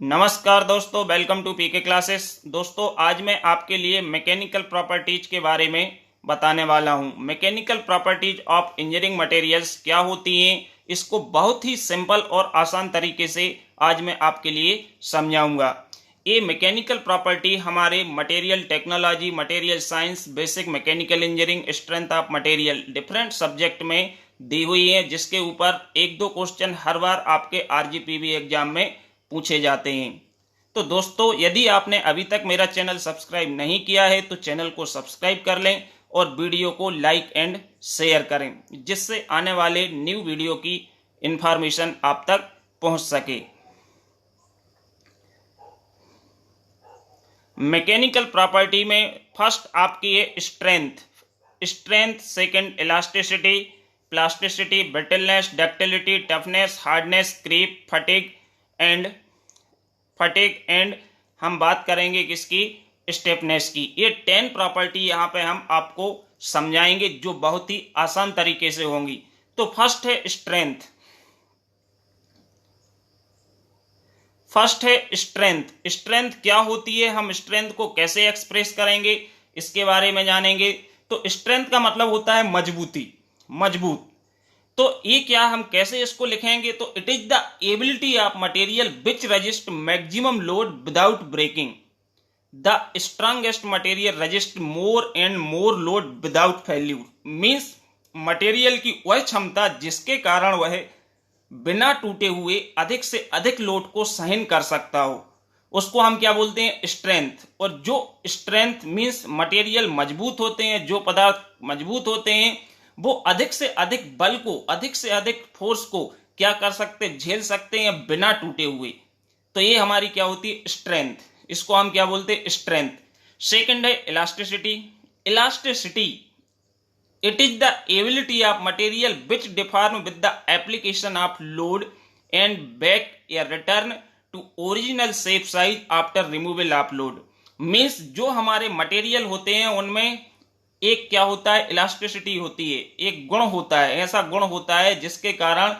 नमस्कार दोस्तों, welcome to PK classes. दोस्तों, आज मैं आपके लिए मैकेनिकल प्रॉपर्टीज के बारे में बताने वाला हूं। Mechanical properties of engineering materials क्या होती हैं, इसको बहुत ही सिंपल और आसान तरीके से आज मैं आपके लिए समझाऊंगा। ये मैकेनिकल प्रॉपर्टी हमारे material technology, material science, basic mechanical engineering, strength of material, different subject में दी हुई है, जिसके ऊपर एक दो क्वेश्चन हर बार आपके आरजीपीवी एग्जाम में पूछे जाते हैं। तो दोस्तों, यदि आपने अभी तक मेरा चैनल सब्सक्राइब नहीं किया है तो चैनल को सब्सक्राइब कर लें और वीडियो को लाइक एंड शेयर करें, जिससे आने वाले न्यू वीडियो की इंफॉर्मेशन आप तक पहुंच सके। मैकेनिकल प्रॉपर्टी में फर्स्ट आपकी है strength, second elasticity, plasticity, brittleness, ductility, toughness, hardness, creep, fatigue and हम बात करेंगे किसकी, स्टेपनेस की। ये 10 प्रॉपर्टी यहाँ पे हम आपको समझाएंगे जो बहुत ही आसान तरीके से होंगी। तो फर्स्ट है स्ट्रेंथ क्या होती है, हम स्ट्रेंथ को कैसे एक्सप्रेस करेंगे इसके बारे में जानेंगे। तो स्ट्रेंथ का मतलब होता है मजबूत। तो ये क्या, हम कैसे इसको लिखेंगे, तो it is the ability of material which resist maximum load without breaking. The strongest material resist more and more load without failure. Means material की वह क्षमता जिसके कारण वह बिना टूटे हुए अधिक से अधिक लोड को सहन कर सकता हो, उसको हम क्या बोलते हैं, स्ट्रेंथ। और जो स्ट्रेंथ मीन्स मटेरियल मजबूत होते हैं, जो पदार्थ मजबूत होते हैं वो अधिक से अधिक बल को, अधिक से अधिक फोर्स को क्या कर सकते, झेल सकते हैं बिना टूटे हुए। तो ये हमारी क्या होती है, स्ट्रेंथ। इसको हम क्या बोलते हैं, स्ट्रेंथ। सेकंड है elasticity. It is the ability of material which deform with the application of load and back या return to original shape size after removal of load. Means जो हमारे मटेरियल होते हैं उनमें एक क्या होता है, इलास्टिसिटी होती है, एक गुण होता है, ऐसा गुण होता है जिसके कारण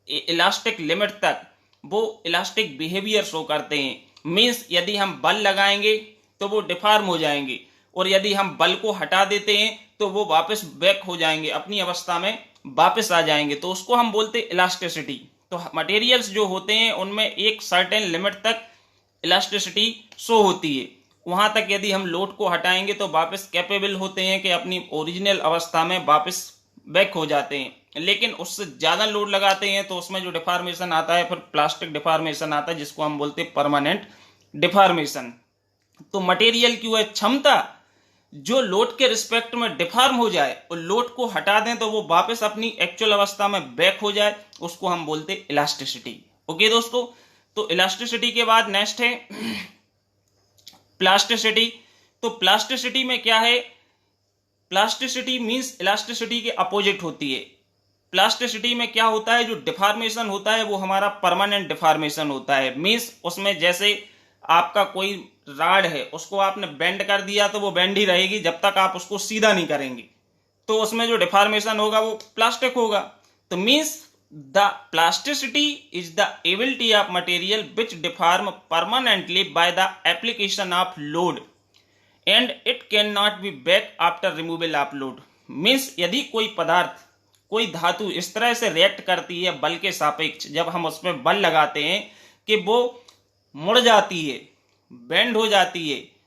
इलास्टिक लिमिट तक वो इलास्टिक बिहेवियर शो करते हैं। मीन्स यदि हम बल लगाएंगे तो वो डिफॉर्म हो जाएंगे, और यदि हम बल को हटा देते हैं तो वो वापस बैक हो जाएंगे, अपनी अवस्था में वापस आ जाएंगे। तो उसको हम बोलते हैं इलास्टिसिटी। तो मटेरियल्स जो होते हैं उनमें एक सर्टेन लिमिट तक इलास्टिसिटी शो होती है, वहां तक यदि हम लोड को हटाएंगे तो वापस कैपेबल होते हैं कि अपनी ओरिजिनल अवस्था में वापस बैक हो जाते हैं। लेकिन उससे ज्यादा लोड लगाते हैं तो उसमें जो डिफॉर्मेशन आता है, फिर प्लास्टिक डिफॉर्मेशन आता है, जिसको हम बोलते हैं परमानेंट डिफॉर्मेशन। तो मटेरियल की वह क्षमता जो लोड के रिस्पेक्ट में डिफॉर्म हो जाए और लोड को हटा दें तो वो वापस अपनी एक्चुअल अवस्था में बैक हो जाए, उसको हम बोलते हैं इलास्टिसिटी। ओके दोस्तों, तो इलास्टिसिटी के बाद नेक्स्ट है प्लास्टिसिटी। तो प्लास्टिसिटी में क्या है, प्लास्टिसिटी मींस इलास्टिसिटी के अपोजिट होती है। प्लास्टिसिटी में क्या होता है, जो डिफॉर्मेशन होता है वो हमारा परमानेंट डिफॉर्मेशन होता है। मींस उसमें जैसे आपका कोई राड है, उसको आपने बेंड कर दिया तो वो बेंड ही रहेगी जब तक आप उसको सीधा नहीं करेंगे, तो उसमें जो डिफॉर्मेशन होगा वो प्लास्टिक होगा। तो means the plasticity is the ability of material which deform permanently by the application of load and it cannot be back after removal of load। Means यदि कोई पदार्थ, कोई धातु इस तरह से रिएक्ट करती है बल के सापेक्ष, जब हम उसमें बल लगाते हैं कि वो मुड़ जाती है, बेंड हो जाती है,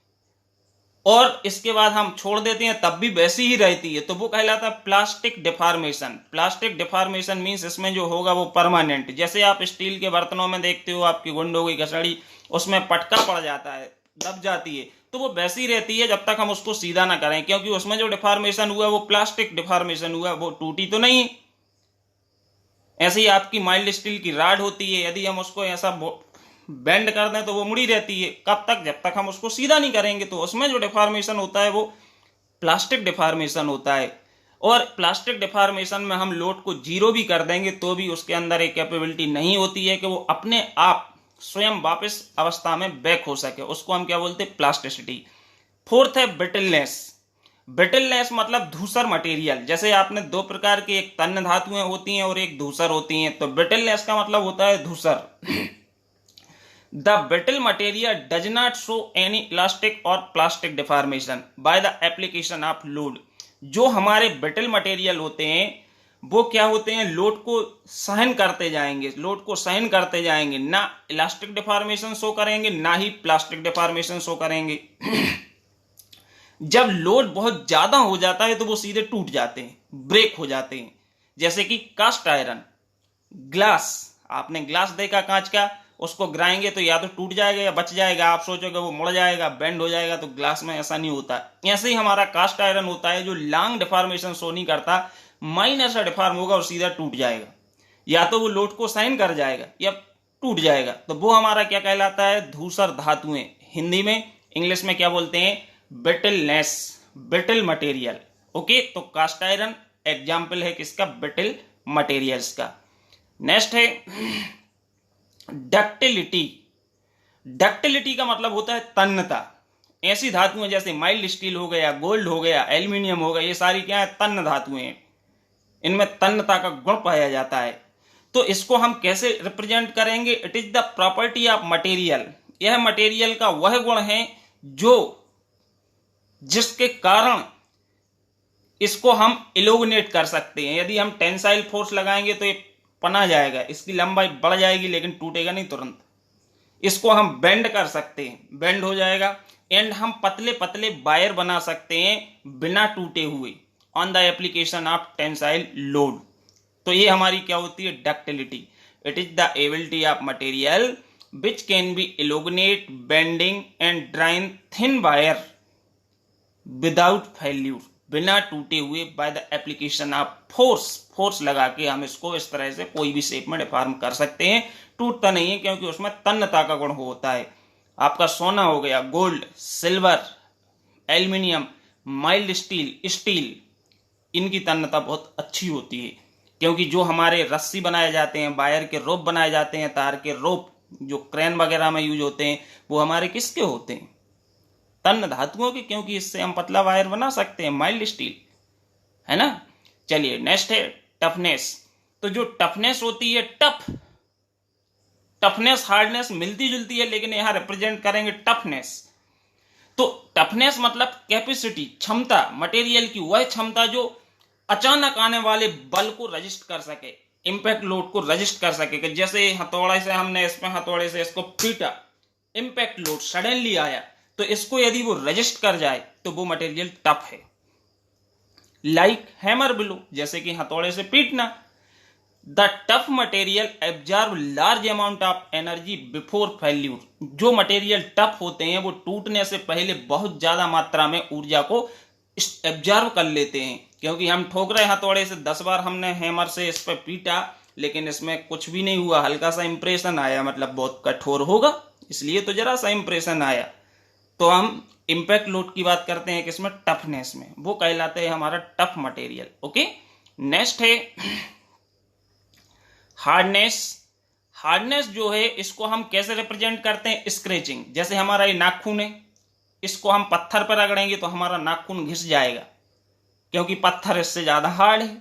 और इसके बाद हम छोड़ देते हैं तब भी वैसी ही रहती है, तो वो कहलाता है plastic deformation. Plastic deformation means इसमें जो होगा वो परमानेंट। जैसे आप स्टील के बर्तनों में देखते हो, आपकी गुंड हो गई घसड़ी, उसमें पटका पड़ जाता है, दब जाती है, तो वो वैसी रहती है जब तक हम उसको सीधा ना करें, क्योंकि उसमें जो डिफॉर्मेशन हुआ वो प्लास्टिक डिफॉर्मेशन हुआ, वो टूटी तो नहीं। ऐसे ही आपकी माइल्ड स्टील की राड होती है, यदि हम उसको ऐसा बेंड कर दें तो वो मुड़ी रहती है, कब तक, जब तक हम उसको सीधा नहीं करेंगे। तो उसमें जो डिफॉर्मेशन होता है वो प्लास्टिक डिफॉर्मेशन होता है। और प्लास्टिक डिफॉर्मेशन में हम लोड को जीरो भी कर देंगे तो भी उसके अंदर एक कैपेबिलिटी नहीं होती है कि वो अपने आप स्वयं वापस अवस्था में बैक हो सके, उसको हम क्या बोलते हैं, प्लास्टिसिटी। फोर्थ है ब्रिटलनेस मतलब धूसर मटेरियल। जैसे आपने दो प्रकार की, एक तन्य धातुएं होती हैं और एक धूसर होती हैं, तो ब्रिटलनेस का मतलब होता है धूसर। The brittle material does not show any elastic और plastic deformation by the application of load. जो हमारे ब्रिटल मटेरियल होते हैं वो क्या होते हैं, लोड को सहन करते जाएंगे, लोड को सहन करते जाएंगे, ना इलास्टिक डिफॉर्मेशन शो करेंगे ना ही प्लास्टिक डिफॉर्मेशन शो करेंगे। जब लोड बहुत ज्यादा हो जाता है तो वो सीधे टूट जाते हैं, ब्रेक हो जाते हैं। जैसे कि कास्ट आयरन, ग्लास, आपने ग्लास देखा कांच का, उसको गिराएंगे तो या तो टूट जाएगा या बच जाएगा, आप सोचोगे वो मुड़ जाएगा, बेंड हो जाएगा, तो ग्लास में ऐसा नहीं होता। ऐसे ही हमारा कास्ट आयरन होता है जो लॉन्ग डिफॉर्मेशन शो नहीं करता, माइनर सा डिफॉर्म होगा और सीधा टूट जाएगा, या तो वो लोड को सहन कर जाएगा या टूट जाएगा। तो वो हमारा क्या कहलाता है, धूसर धातुएं। हिंदी में, इंग्लिश में क्या बोलते हैं, ब्रिटलनेस, ब्रिटल मटेरियल। ओके, तो कास्ट आयरन एग्जाम्पल है किसका, ब्रिटल मटेरियल्स का। नेक्स्ट है डक्टिलिटी। डक्टिलिटी का मतलब होता है तन्नता। ऐसी धातुएं जैसे माइल्ड स्टील हो गया, गोल्ड हो गया, एल्यूमिनियम हो गया, ये सारी क्या है, तन्न धातुएं हैं, इनमें तन्नता का गुण पाया जाता है। तो इसको हम कैसे रिप्रेजेंट करेंगे, it is the property of material. यह मटेरियल का वह गुण है जो जिसके कारण इसको हम इलोगनेट कर सकते हैं। यदि हम टेंसाइल फोर्स लगाएंगे तो ये पना जाएगा, इसकी लंबाई बढ़ जाएगी लेकिन टूटेगा नहीं तुरंत। इसको हम बेंड कर सकते हैं, बेंड हो जाएगा। एंड हम पतले पतले वायर बना सकते हैं बिना टूटे हुए, on the application of tensile load. तो ये हमारी क्या होती है, ductility. It is the ability of material which can be elongate, bending and drawn thin wire without failure, बिना टूटे हुए, by the application of force. Force लगा के हम इसको इस तरह से कोई भी शेप में डिफॉर्म कर सकते हैं। टूटता नहीं है क्योंकि उसमें तन्नता का गुण होता है। आपका सोना हो गया, gold, silver, aluminium, mild steel, steel, इनकी तन्नता बहुत अच्छी होती है। क्योंकि जो हमारे रस्सी बनाए जाते हैं, वायर के रोप बनाए जाते हैं, तार के रोप जो क्रेन वगैरह में यूज होते हैं, वो हमारे किसके होते हैं, तन्न धातुओं के, क्योंकि इससे हम पतला वायर बना सकते हैं, माइल्ड स्टील, है ना। चलिए नेक्स्ट है टफनेस। तो जो टफनेस होती है, टफनेस हार्डनेस मिलती जुलती है, लेकिन यहां रिप्रेजेंट करेंगे टफनेस। तो टफनेस मतलब कैपेसिटी, क्षमता, मटेरियल की वह क्षमता जो अचानक आने वाले बल को रजिस्ट कर सके, इंपैक्ट लोड को रजिस्ट कर सके। जैसे हथौड़े से हमने इसमें हथौड़े से इसको पीटा, इंपैक्ट लोड सडनली आया, तो इसको यदि वो रजिस्ट कर जाए तो वो मटेरियल टफ है। लाइक हैमर ब्लो, जैसे कि हथौड़े से पीटना। The tough material absorb large amount of energy before failure. जो मटेरियल टफ होते हैं वो टूटने से पहले बहुत ज्यादा मात्रा में ऊर्जा को एब्जॉर्ब कर लेते हैं। क्योंकि हम ठोक रहे हथौड़े से, 10 बार हमने हैमर से इस पर पीटा, लेकिन इसमें कुछ भी नहीं हुआ, हल्का सा इंप्रेशन आया, मतलब बहुत कठोर होगा, इसलिए तो जरा सा इंप्रेशन आया। तो हम इंपैक्ट लोड की बात करते हैं किसमें, टफनेस में, वो कहलाता है हमारा टफ मटेरियल। ओके, नेक्स्ट है हार्डनेस। हार्डनेस जो है इसको हम कैसे रिप्रेजेंट करते हैं, स्क्रैचिंग। जैसे हमारा ये नाखून है, इसको हम पत्थर पर रगड़ेंगे तो हमारा नाखून घिस जाएगा, क्योंकि पत्थर इससे ज्यादा हार्ड है।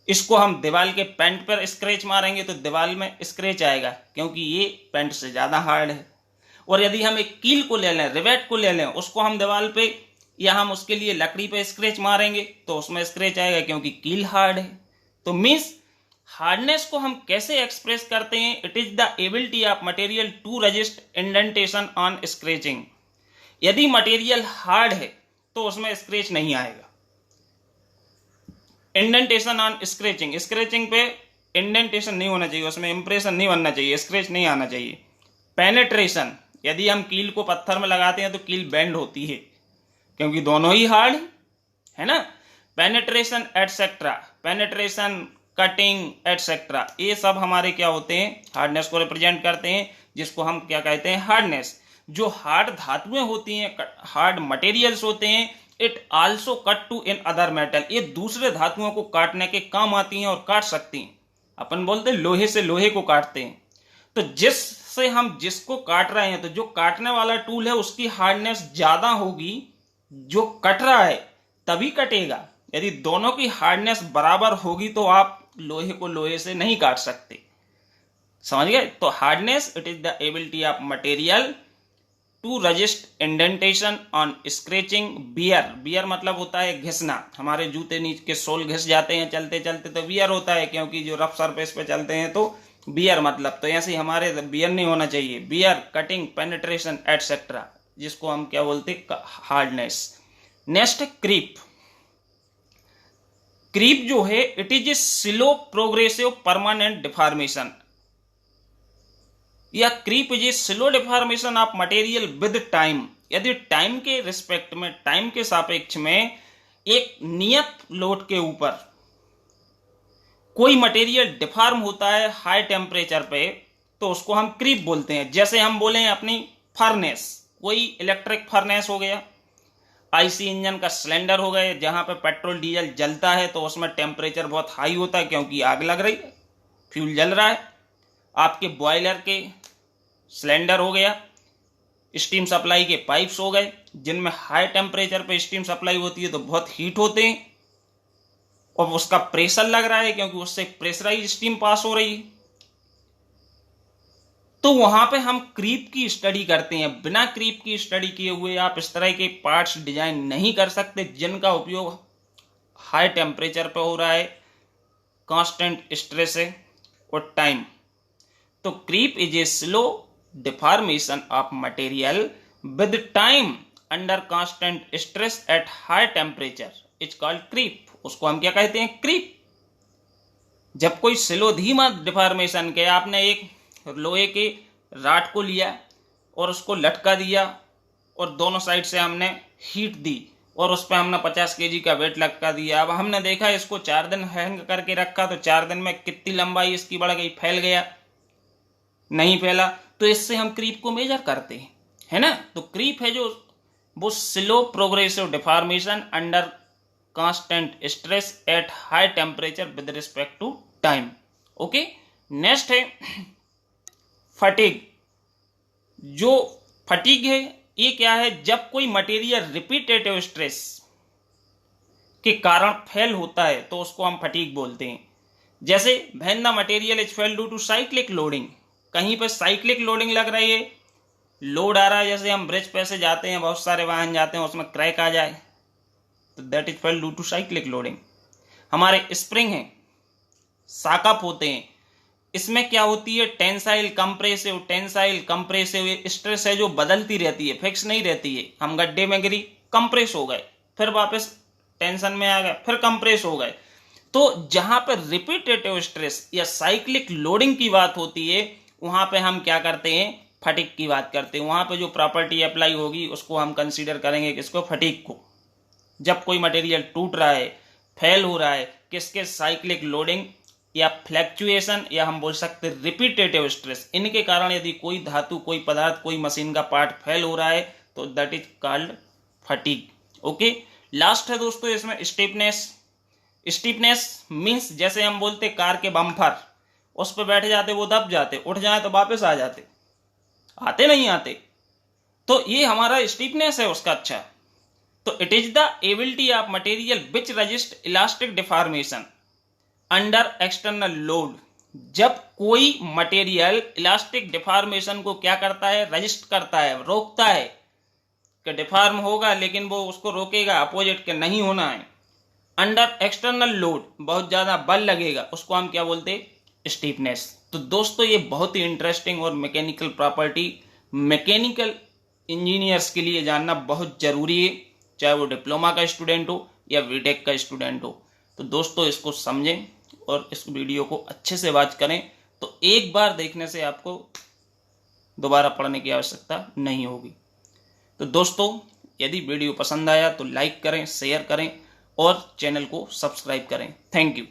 इसको हम दीवार के पेंट पर स्क्रैच मारेंगे तो दीवार में स्क्रैच आएगा, क्योंकि ये पेंट से ज्यादा हार्ड है। और यदि हम एक कील को ले लें, रिवेट को ले लें, उसको हम दीवार पे या हम उसके लिए लकड़ी पे स्क्रैच मारेंगे तो उसमें स्क्रैच आएगा, क्योंकि कील हार्ड है। तो मीन्स हार्डनेस को हम कैसे एक्सप्रेस करते हैं, it is the ability of material to resist indentation on scratching. यदि मटेरियल हार्ड है तो उसमें स्क्रैच नहीं आएगा। इंडेंटेशन ऑन स्क्रैचिंग, स्क्रैचिंग पे इंडेंटेशन नहीं होना चाहिए, उसमें इंप्रेशन नहीं बनना चाहिए, स्क्रैच नहीं आना चाहिए। पेनेट्रेशन, यदि हम कील को पत्थर में लगाते हैं तो कील बेंड होती है, क्योंकि दोनों ही हार्ड है ना। Penetration etcetera, penetration, cutting etcetera, ये सब हमारे क्या होते हैं, हार्डनेस को रिप्रेजेंट करते हैं, जिसको हम क्या कहते हैं, हार्डनेस। जो हार्ड धातुएं होती हैं, हार्ड मटेरियल्स होते हैं, it also cut to in other metal, ये दूसरे धातुओं को काटने के काम आती हैं और काट सकती हैं। अपन बोलते हैं लोहे से लोहे को काटते हैं। तो जिससे हम जिसको काट रहे हैं, तो जो काटने वाला टूल है उसकी हार्डनेस ज्यादा होगी, जो कट रहा है तभी कटेगा। यदि दोनों की हार्डनेस बराबर होगी तो आप लोहे को लोहे से नहीं काट सकते। समझ गए। तो hardness it is the ability of material to resist indentation on scratching bear. Bear मतलब होता है घिसना, हमारे जूते नीचे के सोल घिस जाते हैं चलते चलते तो बियर होता है, क्योंकि जो रफ सरफेस पे चलते हैं तो बियर मतलब, तो ऐसे हमारे बियर नहीं होना चाहिए। बियर, कटिंग, पेनिट्रेशन एटसेट्रा, जिसको हम क्या बोलते हैं हार्डनेस। Next creep. क्रीप जो है it is a slow progressive permanent deformation, या creep is a slow deformation of material with time. यदि टाइम के रिस्पेक्ट में, टाइम के सापेक्ष में एक नियत लोड के ऊपर कोई मटेरियल डिफॉर्म होता है हाई टेम्परेचर पे, तो उसको हम क्रीप बोलते हैं। जैसे हम बोले अपनी फर्नेस, कोई इलेक्ट्रिक फर्नेस हो गया, आईसी इंजन का सिलेंडर हो गया, जहां पे पेट्रोल डीजल जलता है तो उसमें टेम्परेचर बहुत हाई होता है क्योंकि आग लग रही है, फ्यूल जल रहा है। आपके बॉयलर के सिलेंडर हो गया, स्टीम सप्लाई के पाइप्स हो गए, जिनमें हाई टेम्परेचर पे स्टीम सप्लाई होती है तो बहुत हीट होते हैं और उसका प्रेशर लग रहा है क्योंकि उससे प्रेशराइज स्टीम पास हो रही है। तो वहां पे हम क्रीप की स्टडी करते हैं। बिना क्रीप की स्टडी किए हुए आप इस तरह के पार्ट्स डिजाइन नहीं कर सकते जिनका उपयोग हाई टेम्परेचर पे हो रहा है, कांस्टेंट स्ट्रेस है और टाइम। तो creep is a slow deformation of material with time under constant stress at high temperature is called creep. उसको हम क्या कहते हैं? क्रीप। जब कोई स्लो धीमा डिफॉर्मेशन के, आपने एक लोहे के राड को लिया और उसको लटका दिया और दोनों साइड से हमने हीट दी और उस पर हमने 50 kg का वेट लटका दिया। अब हमने देखा इसको 4 दिन हैंग करके रखा तो 4 दिन में कितनी लंबाई इसकी बढ़ गई, फैल गया? नहीं फैला। तो इससे हम क्रीप को मेजर करते हैं, है ना। तो क्रीप है जो वो slow progressive deformation under constant stress at high temperature with respect to time. Okay, next है फटीग। जो फटीग है ये क्या है? जब कोई मटेरियल रिपीटेटिव स्ट्रेस के कारण फेल होता है तो उसको हम फटीग बोलते हैं। जैसे when the material is fail due to cyclic loading, कहीं पर साइक्लिक लोडिंग लग रही है, लोड आ रहा है, जैसे हम ब्रिज पे से जाते हैं, बहुत सारे वाहन जाते हैं, उसमें क्रैक आ जाए तो that is fail due to cyclic loading. हमारे स्प्रिंग हैं, साकअप होते हैं, इसमें क्या होती है? Tensile compressive, tensile compressive stress है जो बदलती रहती है, फिक्स नहीं रहती है। हम गड्ढे में गिरी, कंप्रेस हो गए, फिर वापस टेंशन में आ गए, फिर कंप्रेस हो गए। तो जहां पर रिपीटेटिव स्ट्रेस या साइक्लिक लोडिंग की बात होती है वहां पे हम क्या करते हैं? फटीग की बात करते हैं। वहां पे जो प्रॉपर्टी अप्लाई होगी उसको हम कंसीडर करेंगे, किसको? फटीग को। जब कोई मटेरियल टूट रहा है, फेल हो रहा है, किसके? साइक्लिक लोडिंग या फ्लैक्चुएशन, या हम बोल सकते हैं रिपीटेटिव स्ट्रेस, इनके कारण यदि कोई धातु, कोई पदार्थ, कोई मशीन का पार्ट फेल हो रहा है तो that is called fatigue. Okay, last है दोस्तों इसमें स्टीफनेस। स्टीफनेस मीन्स जैसे हम बोलते कार के बम्पर, उस पर बैठ जाते वो दब जाते, उठ जाए तो वापस आ जाते, आते नहीं आते। तो ये हमारा स्टीफनेस है उसका। अच्छा, तो it is the ability of material which resist elastic deformation under external load. जब कोई मटेरियल इलास्टिक डिफॉर्मेशन को क्या करता है? रजिस्ट करता है, रोकता है कि डिफॉर्म होगा लेकिन वो उसको रोकेगा, अपोजिट के नहीं होना है। अंडर एक्सटर्नल लोड, बहुत ज्यादा बल लगेगा, उसको हम क्या बोलते हैं? स्टीफनेस। तो दोस्तों ये बहुत ही इंटरेस्टिंग और मैकेनिकल प्रॉपर्टी मैकेनिकल इंजीनियर्स के लिए जानना बहुत जरूरी है, चाहे वो डिप्लोमा का स्टूडेंट हो या बीटेक का स्टूडेंट हो। तो दोस्तों इसको समझें और इस वीडियो को अच्छे से वॉच करें, तो एक बार देखने से आपको दोबारा पढ़ने की आवश्यकता नहीं होगी। तो दोस्तों यदि वीडियो पसंद आया तो लाइक करें, शेयर करें और चैनल को सब्सक्राइब करें। Thank you.